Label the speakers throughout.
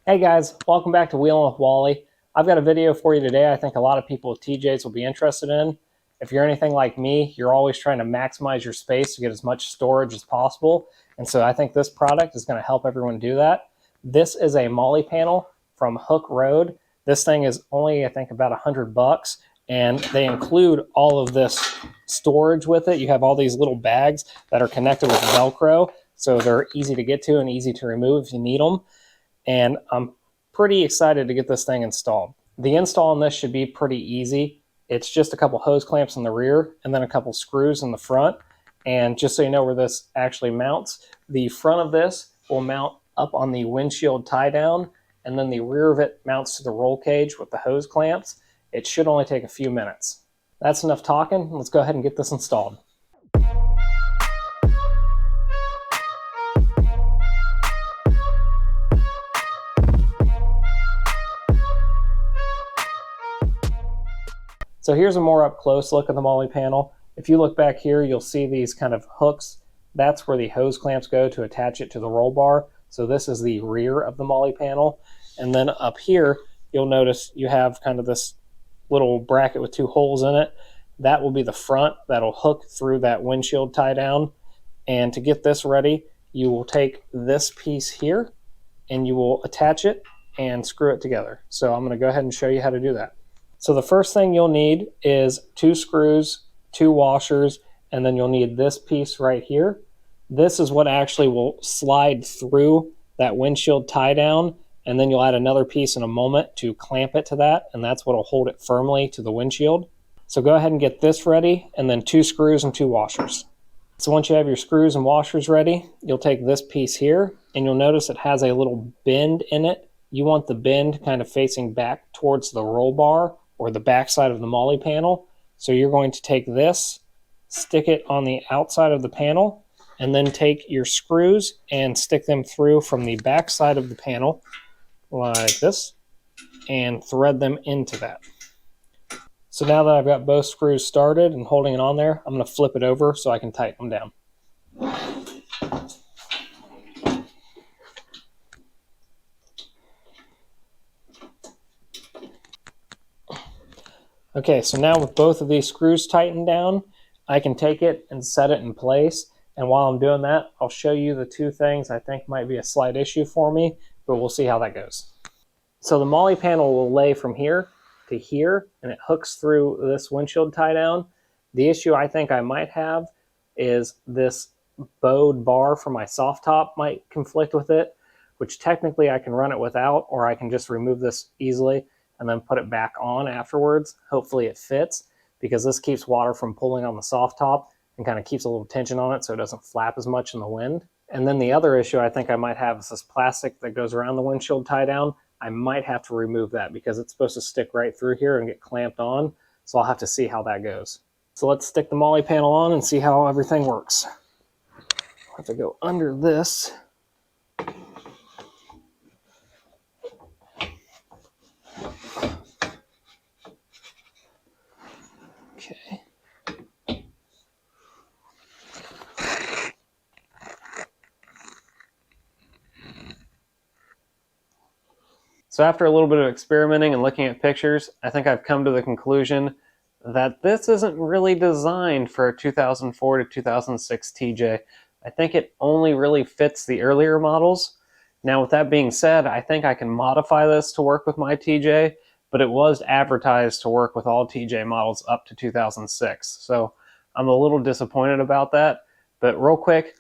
Speaker 1: Hey guys, welcome back to Wheeling with Wally. I've got a video for you today I think a lot of people with TJs will be interested in. If you're anything like me, you're always trying to maximize your space to get as much storage as possible. And so I think this product is going to help everyone do that. This is a Molle panel from Hooke Road. This thing is only, I think, about $100, and they include all of this storage with it. You have all these little bags that are connected with Velcro, so they're easy to get to and easy to remove if you need them. And I'm pretty excited to get this thing installed. The install on this should be pretty easy. It's just a couple hose clamps in the rear and then a couple screws in the front. And just so you know where this actually mounts, the front of this will mount up on the windshield tie down, and then the rear of it mounts to the roll cage with the hose clamps. It should only take a few minutes. That's enough talking. Let's go ahead and get this installed. So here's a more up close look at the Molle panel. If you look back here, you'll see these kind of hooks. That's where the hose clamps go to attach it to the roll bar. So this is the rear of the Molle panel. And then up here, you'll notice you have kind of this little bracket with two holes in it. That will be the front. That'll hook through that windshield tie down. And to get this ready, you will take this piece here and you will attach it and screw it together. So I'm going to go ahead and show you how to do that. So the first thing you'll need is 2 screws, 2 washers, and then you'll need this piece right here. This is what actually will slide through that windshield tie down, and then you'll add another piece in a moment to clamp it to that, and that's what will hold it firmly to the windshield. So go ahead and get this ready, and then 2 screws and 2 washers. So once you have your screws and washers ready, you'll take this piece here, and you'll notice it has a little bend in it. You want the bend kind of facing back towards the roll bar, or the back side of the Molle panel. So you're going to take this, stick it on the outside of the panel, and then take your screws and stick them through from the back side of the panel like this, and thread them into that. So now that I've got both screws started and holding it on there, I'm going to flip it over so I can tighten them down. Okay, so now with both of these screws tightened down, I can take it and set it in place. And while I'm doing that, I'll show you the 2 things I think might be a slight issue for me, but we'll see how that goes. So the Molle panel will lay from here to here, and it hooks through this windshield tie down. The issue I think I might have is this bowed bar for my soft top might conflict with it, which technically I can run it without, or I can just remove this easily and then put it back on afterwards. Hopefully it fits, because this keeps water from pulling on the soft top and kind of keeps a little tension on it so it doesn't flap as much in the wind. And then the other issue I think I might have is this plastic that goes around the windshield tie down. I might have to remove that because it's supposed to stick right through here and get clamped on. So I'll have to see how that goes. So let's stick the Molle panel on and see how everything works. I'll have to go under this. Okay. So after a little bit of experimenting and looking at pictures, I think I've come to the conclusion that this isn't really designed for a 2004 to 2006 TJ. I think it only really fits the earlier models. Now with that being said, I think I can modify this to work with my TJ, but it was advertised to work with all TJ models up to 2006. So I'm a little disappointed about that. But real quick,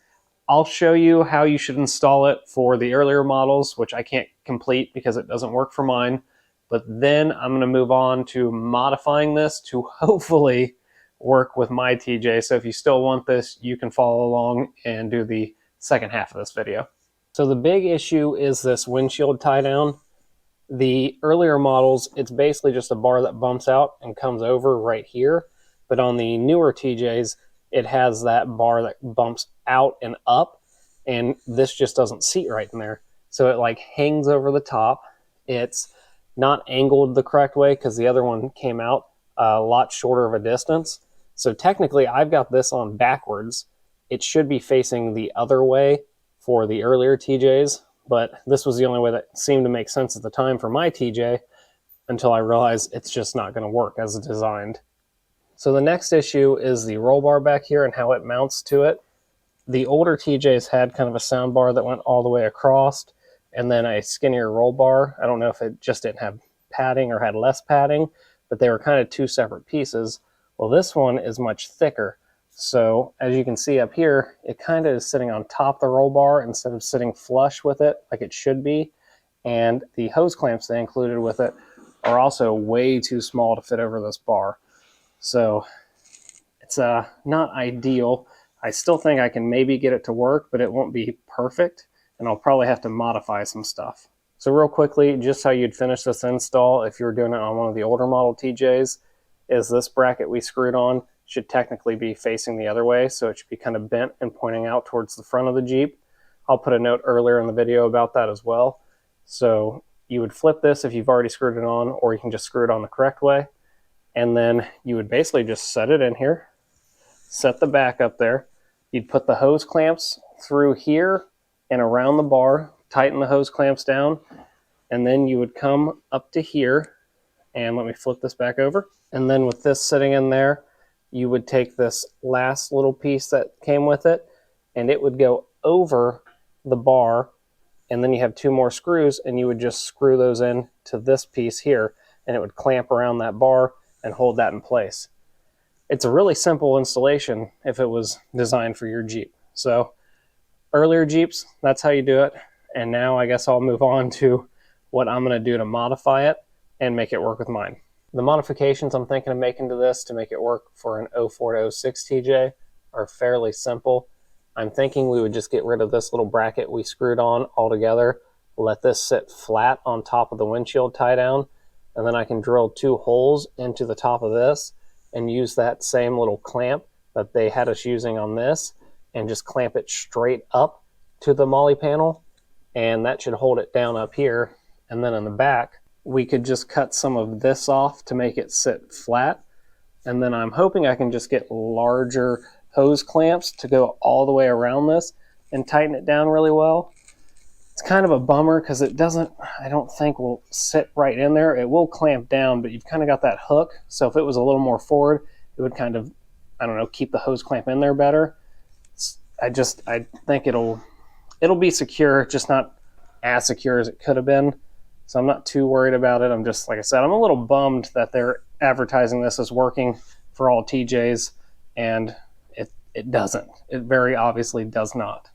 Speaker 1: I'll show you how you should install it for the earlier models, which I can't complete because it doesn't work for mine. But then I'm going to move on to modifying this to hopefully work with my TJ. So if you still want this, you can follow along and do the second half of this video. So the big issue is this windshield tie down. The earlier models, it's basically just a bar that bumps out and comes over right here. But on the newer TJs, it has that bar that bumps out and up, and this just doesn't seat right in there. So it like hangs over the top. It's not angled the correct way because the other one came out a lot shorter of a distance. So technically I've got this on backwards. It should be facing the other way for the earlier TJs, but this was the only way that seemed to make sense at the time for my TJ, until I realized it's just not going to work as designed. So the next issue is the roll bar back here and how it mounts to it. The older TJs had kind of a sound bar that went all the way across, and then a skinnier roll bar. I don't know if it just didn't have padding or had less padding, but they were kind of two separate pieces. Well, this one is much thicker. So as you can see up here, it kind of is sitting on top of the roll bar instead of sitting flush with it like it should be. And the hose clamps they included with it are also way too small to fit over this bar. So it's not ideal. I still think I can maybe get it to work, but it won't be perfect, and I'll probably have to modify some stuff. So real quickly, just how you'd finish this install if you were doing it on one of the older model TJs is this bracket we screwed on should technically be facing the other way, so it should be kind of bent and pointing out towards the front of the Jeep. I'll put a note earlier in the video about that as well. So you would flip this if you've already screwed it on, or you can just screw it on the correct way. And then you would basically just set it in here, set the back up there. You'd put the hose clamps through here and around the bar, tighten the hose clamps down, and then you would come up to here, and let me flip this back over. And then with this sitting in there, you would take this last little piece that came with it, and it would go over the bar, and then you have two more screws, and you would just screw those in to this piece here, and it would clamp around that bar and hold that in place. It's a really simple installation if it was designed for your Jeep. So earlier Jeeps, that's how you do it. And now I guess I'll move on to what I'm going to do to modify it and make it work with mine. The modifications I'm thinking of making to this to make it work for an 04 to 06 TJ are fairly simple. I'm thinking we would just get rid of this little bracket we screwed on altogether, let this sit flat on top of the windshield tie down, and then I can drill two holes into the top of this and use that same little clamp that they had us using on this and just clamp it straight up to the Molle panel, and that should hold it down up here. And then in the back, we could just cut some of this off to make it sit flat. And then I'm hoping I can just get larger hose clamps to go all the way around this and tighten it down really well. It's kind of a bummer because it doesn't, I don't think will sit right in there. It will clamp down, but you've kind of got that hook. So if it was a little more forward, it would kind of, I don't know, keep the hose clamp in there better. I think it'll be secure, just not as secure as it could have been. So I'm not too worried about it. I'm just, like I said, I'm a little bummed that they're advertising this as working for all TJs, and it doesn't. It very obviously does not.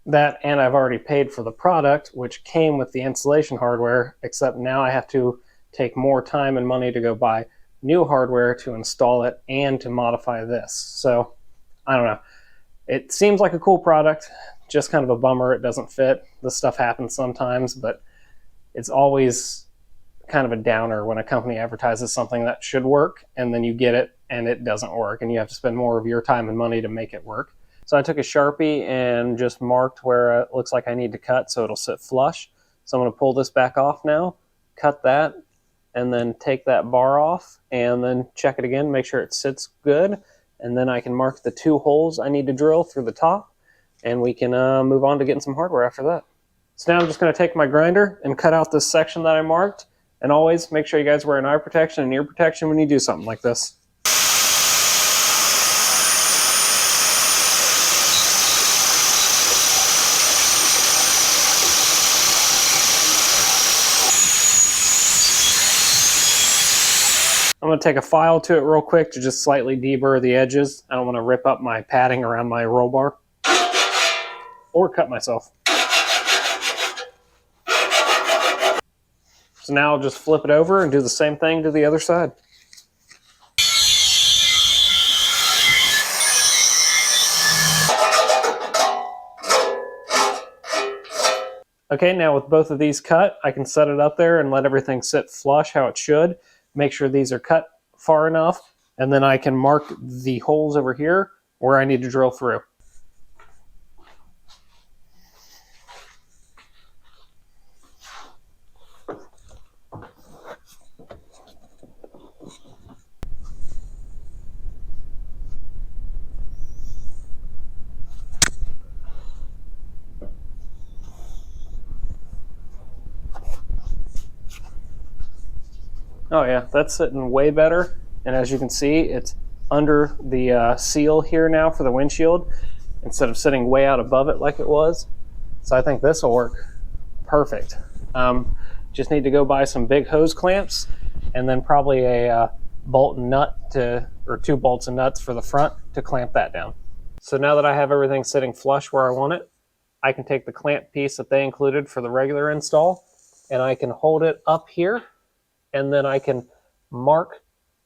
Speaker 1: That, and I've already paid for the product, which came with the installation hardware, except now I have to take more time and money to go buy new hardware to install it and to modify this. So I don't know. It seems like a cool product, just kind of a bummer it doesn't fit. This stuff happens sometimes, but it's always kind of a downer when a company advertises something that should work and then you get it and it doesn't work and you have to spend more of your time and money to make it work. So I took a Sharpie and just marked where it looks like I need to cut so it'll sit flush. So I'm going to pull this back off now, cut that, and then take that bar off and then check it again, make sure it sits good. And then I can mark the two holes I need to drill through the top, and we can move on to getting some hardware after that. So now I'm just going to take my grinder and cut out this section that I marked. And always make sure you guys wear an eye protection and ear protection when you do something like this. I'm going to take a file to it real quick to just slightly deburr the edges. I don't want to rip up my padding around my roll bar or cut myself. So now I'll just flip it over and do the same thing to the other side. Okay, now with both of these cut, I can set it up there and let everything sit flush how it should. Make sure these are cut far enough, and then I can mark the holes over here where I need to drill through. Oh yeah, that's sitting way better. And as you can see, it's under the seal here now for the windshield instead of sitting way out above it like it was. So I think this will work perfect. Just need to go buy some big hose clamps and then probably a bolt and nut or 2 bolts and nuts for the front to clamp that down. So now that I have everything sitting flush where I want it, I can take the clamp piece that they included for the regular install and I can hold it up here and then I can mark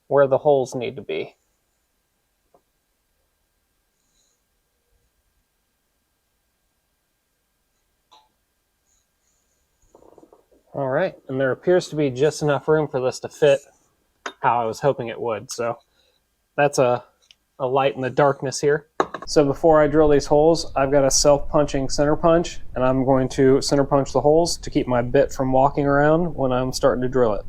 Speaker 1: where the holes need to be. All right, and there appears to be just enough room for this to fit how I was hoping it would. So that's a light in the darkness here. So before I drill these holes, I've got a self-punching center punch, and I'm going to center punch the holes to keep my bit from walking around when I'm starting to drill it.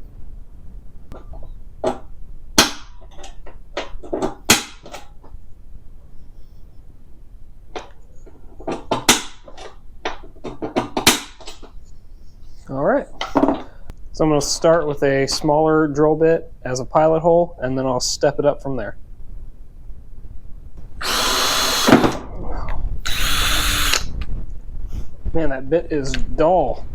Speaker 1: All right, so I'm going to start with a smaller drill bit as a pilot hole, and then I'll step it up from there. Man, that bit is dull.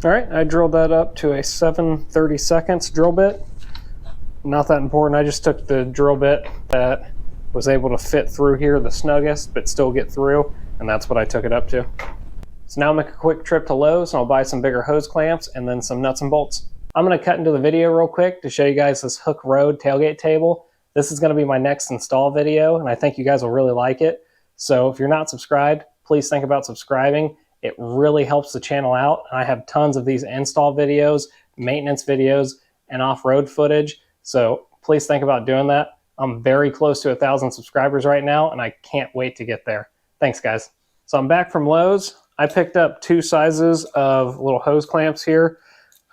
Speaker 1: All right, I drilled that up to a 7/32 drill bit. Not that important. I just took the drill bit that was able to fit through here the snuggest, but still get through, and that's what I took it up to. So now I'll make a quick trip to Lowe's and I'll buy some bigger hose clamps and then some nuts and bolts. I'm gonna cut into the video real quick to show you guys this Hooke Road tailgate table. This is gonna be my next install video, and I think you guys will really like it. So if you're not subscribed, please think about subscribing. It really helps the channel out. And I have tons of these install videos, maintenance videos, and off-road footage. So please think about doing that. I'm very close to 1,000 subscribers right now, and I can't wait to get there. Thanks, guys. So I'm back from Lowe's. I picked up 2 sizes of little hose clamps here.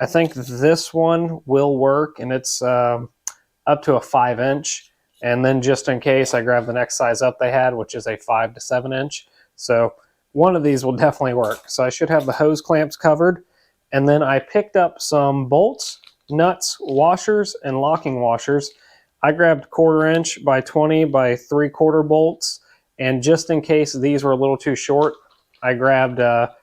Speaker 1: I think this one will work, and it's up to a 5-inch. And then just in case, I grabbed the next size up they had, which is a 5 to 7-inch. So one of these will definitely work. So I should have the hose clamps covered. And then I picked up some bolts, nuts, washers, and locking washers. I grabbed 1/4-inch by 20 by 3/4 bolts. And just in case these were a little too short, I grabbed a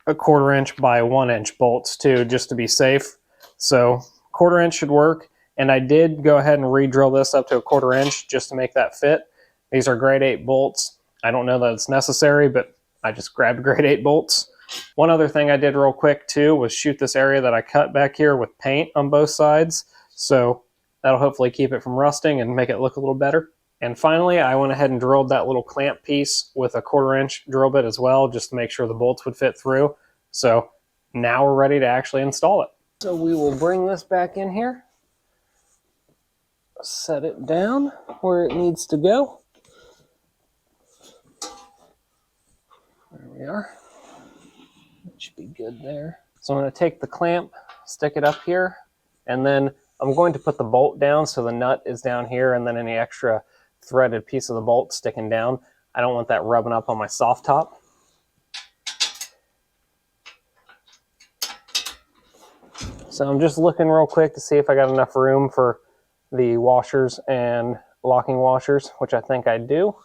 Speaker 1: 1/4-inch by 1-inch bolts too, just to be safe. So 1/4-inch should work. And I did go ahead and re-drill this up to a 1/4-inch just to make that fit. These are grade 8 bolts. I don't know that it's necessary, but I just grabbed grade 8 bolts. One other thing I did real quick too was shoot this area that I cut back here with paint on both sides. So that'll hopefully keep it from rusting and make it look a little better. And finally, I went ahead and drilled that little clamp piece with a 1/4-inch drill bit as well, just to make sure the bolts would fit through. So now we're ready to actually install it. So we will bring this back in here, set it down where it needs to go. There we are. It should be good there. So I'm going to take the clamp, stick it up here, and then I'm going to put the bolt down so the nut is down here and then any extra threaded piece of the bolt sticking down. I don't want that rubbing up on my soft top. So I'm just looking real quick to see if I got enough room for the washers and locking washers, which I think I do.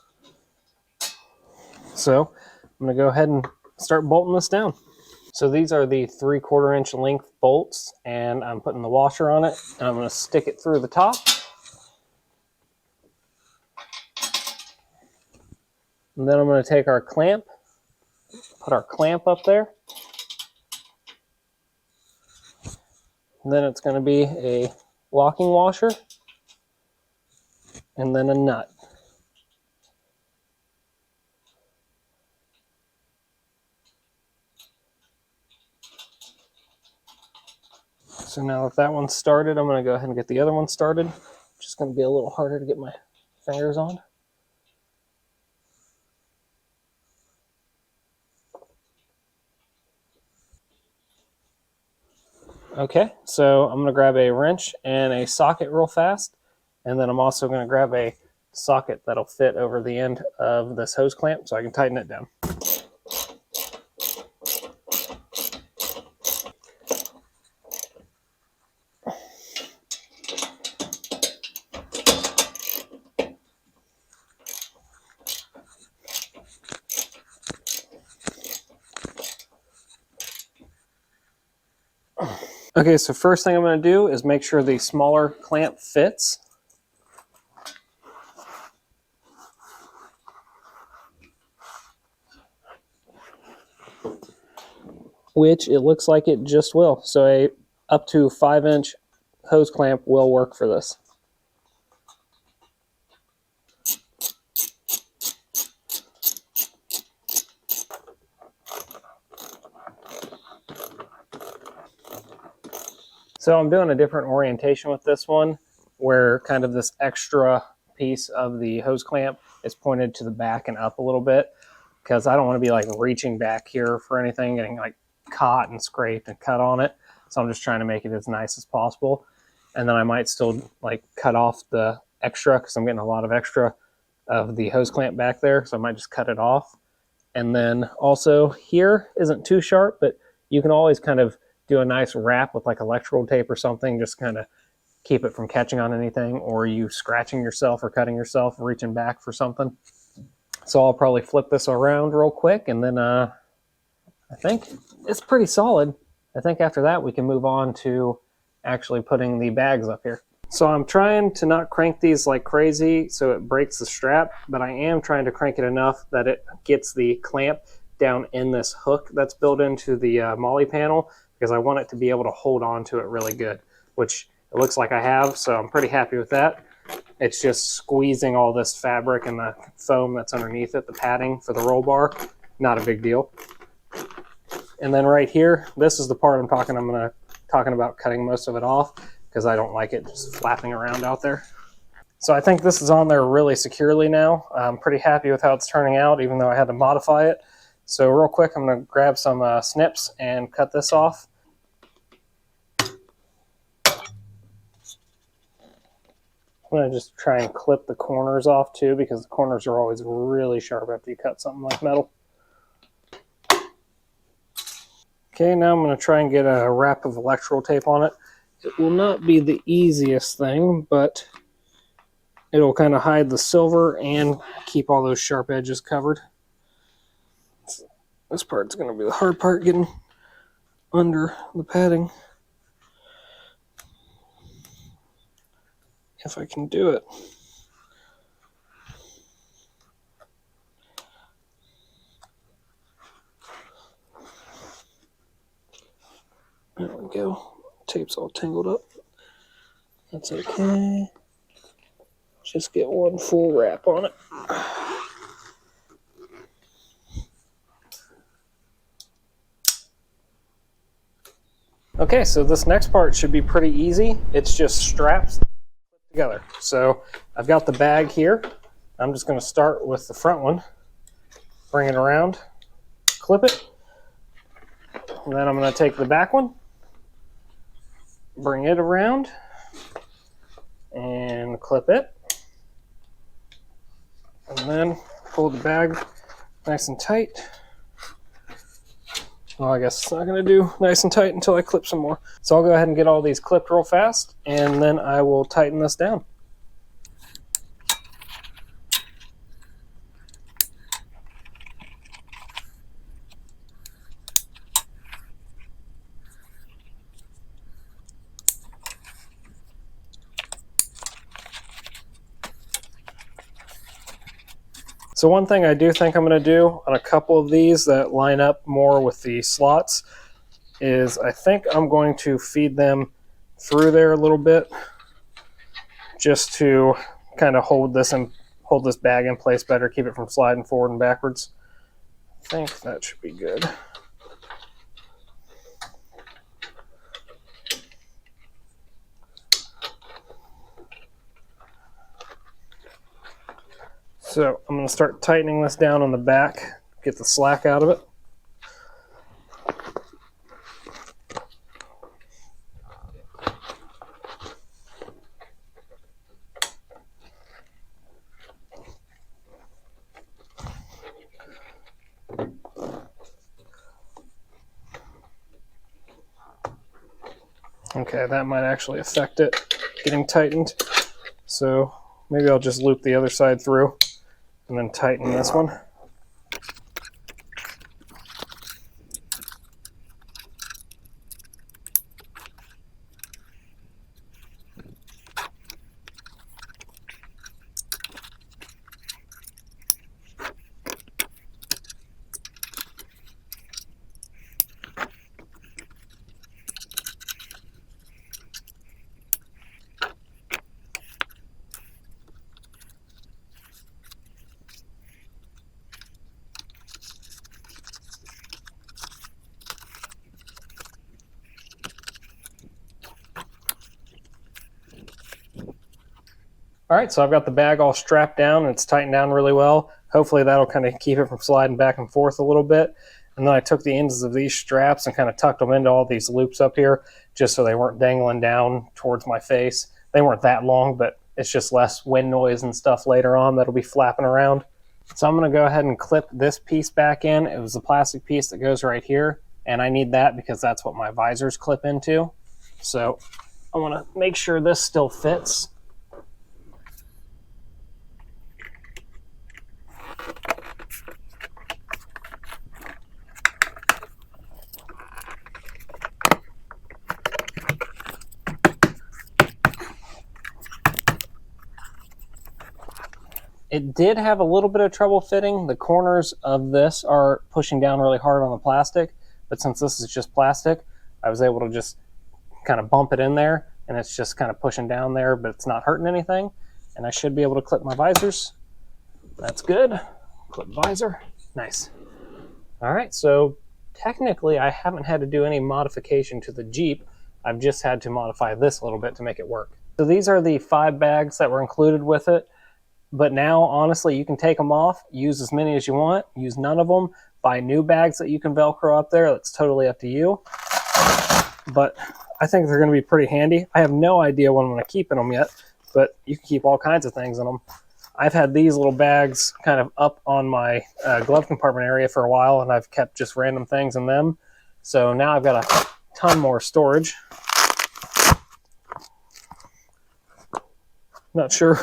Speaker 1: So I'm going to go ahead and start bolting this down. So these are the 3/4-inch length bolts, and I'm putting the washer on it, and I'm going to stick it through the top. And then I'm going to take our clamp, put our clamp up there. And then it's going to be a locking washer, and then a nut. So now that that one's started, I'm going to go ahead and get the other one started. Just going to be a little harder to get my fingers on. Okay, so I'm going to grab a wrench and a socket real fast, and then I'm also going to grab a socket that'll fit over the end of this hose clamp so I can tighten it down. Okay, so first thing I'm going to do is make sure the smaller clamp fits. Which it looks like it just will. So a up to 5-inch hose clamp will work for this. So I'm doing a different orientation with this one, where kind of this extra piece of the hose clamp is pointed to the back and up a little bit, because I don't want to be like reaching back here for anything, getting like caught and scraped and cut on it. So I'm just trying to make it as nice as possible. And then I might still like cut off the extra, because I'm getting a lot of extra of the hose clamp back there. So I might just cut it off. And then also here isn't too sharp, but you can always kind of do a nice wrap with like electrical tape or something, just kind of keep it from catching on anything, or you scratching yourself or cutting yourself, reaching back for something. So I'll probably flip this around real quick, and then I think it's pretty solid. I think after that we can move on to actually putting the bags up here. So I'm trying to not crank these like crazy so it breaks the strap, but I am trying to crank it enough that it gets the clamp down in this hook that's built into the Molle panel, because I want it to be able to hold on to it really good, which it looks like I have, so I'm pretty happy with that. It's just squeezing all this fabric and the foam that's underneath it, the padding for the roll bar, not a big deal. And then right here, this is the part I'm talking about cutting most of it off, because I don't like it just flapping around out there. So I think this is on there really securely now. I'm pretty happy with how it's turning out, even though I had to modify it. So real quick, I'm going to grab some snips and cut this off. I'm going to just try and clip the corners off too, because the corners are always really sharp after you cut something like metal. Okay, now I'm going to try and get a wrap of electrical tape on it. It will not be the easiest thing, but it'll kind of hide the silver and keep all those sharp edges covered. This part's going to be the hard part, getting under the padding. If I can do it. There we go. Tape's all tangled up. That's okay. Just get one full wrap on it. Okay, so this next part should be pretty easy. It's just straps together. So I've got the bag here. I'm just going to start with the front one, bring it around, clip it, and then I'm going to take the back one, bring it around, and clip it, and then pull the bag nice and tight. Well, I guess it's not going to do nice and tight until I clip some more. So I'll go ahead and get all these clipped real fast, and then I will tighten this down. So one thing I do think I'm going to do on a couple of these that line up more with the slots is I think I'm going to feed them through there a little bit, just to kind of hold this bag in place better, keep it from sliding forward and backwards. I think that should be good. So I'm going to start tightening this down on the back, get the slack out of it. Okay, that might actually affect it getting tightened. So maybe I'll just loop the other side through and then tighten this one. All right, so I've got the bag all strapped down and it's tightened down really well. Hopefully that'll kind of keep it from sliding back and forth a little bit. And then I took the ends of these straps and kind of tucked them into all these loops up here just so they weren't dangling down towards my face. They weren't that long, but it's just less wind noise and stuff later on that'll be flapping around. So I'm going to go ahead and clip this piece back in. It was the plastic piece that goes right here, and I need that because that's what my visors clip into. So I want to make sure this still fits. It did have a little bit of trouble fitting. The corners of this are pushing down really hard on the plastic, but since this is just plastic, I was able to just kind of bump it in there, and it's just kind of pushing down there, but it's not hurting anything. And I should be able to clip my visors. That's good. Clip visor. Nice. All right, so technically I haven't had to do any modification to the Jeep. I've just had to modify this a little bit to make it work. So these are the 5 bags that were included with it. But now, honestly, you can take them off, use as many as you want, use none of them, buy new bags that you can Velcro up there. That's totally up to you. But I think they're going to be pretty handy. I have no idea what I'm going to keep in them yet, but you can keep all kinds of things in them. I've had these little bags kind of up on my glove compartment area for a while, and I've kept just random things in them. So now I've got a ton more storage. Not sure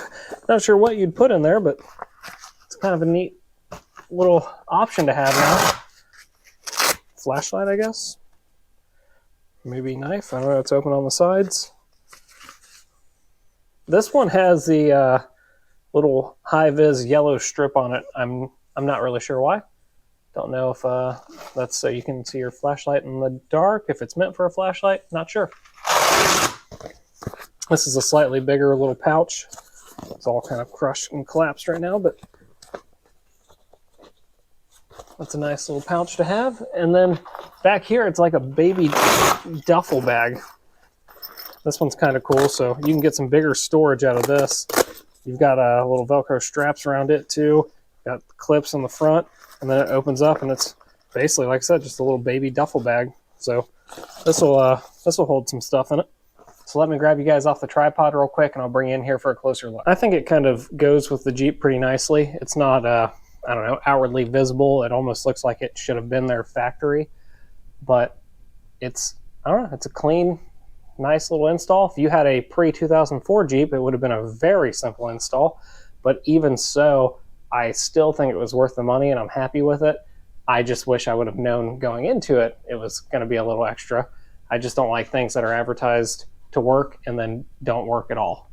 Speaker 1: what you'd put in there, but it's kind of a neat little option to have now. Flashlight, I guess. Maybe knife. I don't know. It's open on the sides. This one has the little high-vis yellow strip on it. I'm not really sure why. Don't know if that's so you can see your flashlight in the dark. If it's meant for a flashlight, not sure. This is a slightly bigger little pouch. It's all kind of crushed and collapsed right now, but that's a nice little pouch to have. And then back here, it's like a baby duffel bag. This one's kind of cool, so you can get some bigger storage out of this. You've got little Velcro straps around it too. Got clips on the front, and then it opens up, and it's basically, like I said, just a little baby duffel bag. So this will hold some stuff in it. So let me grab you guys off the tripod real quick, and I'll bring you in here for a closer look. I think it kind of goes with the Jeep pretty nicely. It's not, I don't know, outwardly visible. It almost looks like it should have been their factory, but it's, I don't know, it's a clean, nice little install. If you had a pre-2004 Jeep, it would have been a very simple install, but even so, I still think it was worth the money, and I'm happy with it. I just wish I would have known going into it it was going to be a little extra. I just don't like things that are advertised to work and then don't work at all.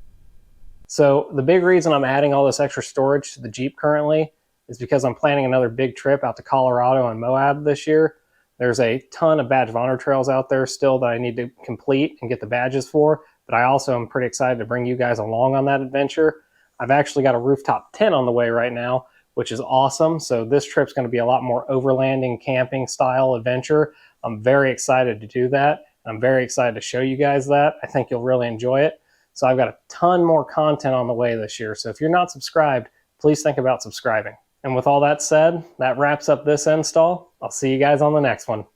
Speaker 1: So the big reason I'm adding all this extra storage to the Jeep currently is because I'm planning another big trip out to Colorado and Moab this year. There's a ton of badge of honor trails out there still that I need to complete and get the badges for, but I also am pretty excited to bring you guys along on that adventure. I've actually got a rooftop tent on the way right now, which is awesome. So this trip's going to be a lot more overlanding, camping style adventure. I'm very excited to do that. I'm very excited to show you guys that. I think you'll really enjoy it. So I've got a ton more content on the way this year. So if you're not subscribed, please think about subscribing. And with all that said, that wraps up this install. I'll see you guys on the next one.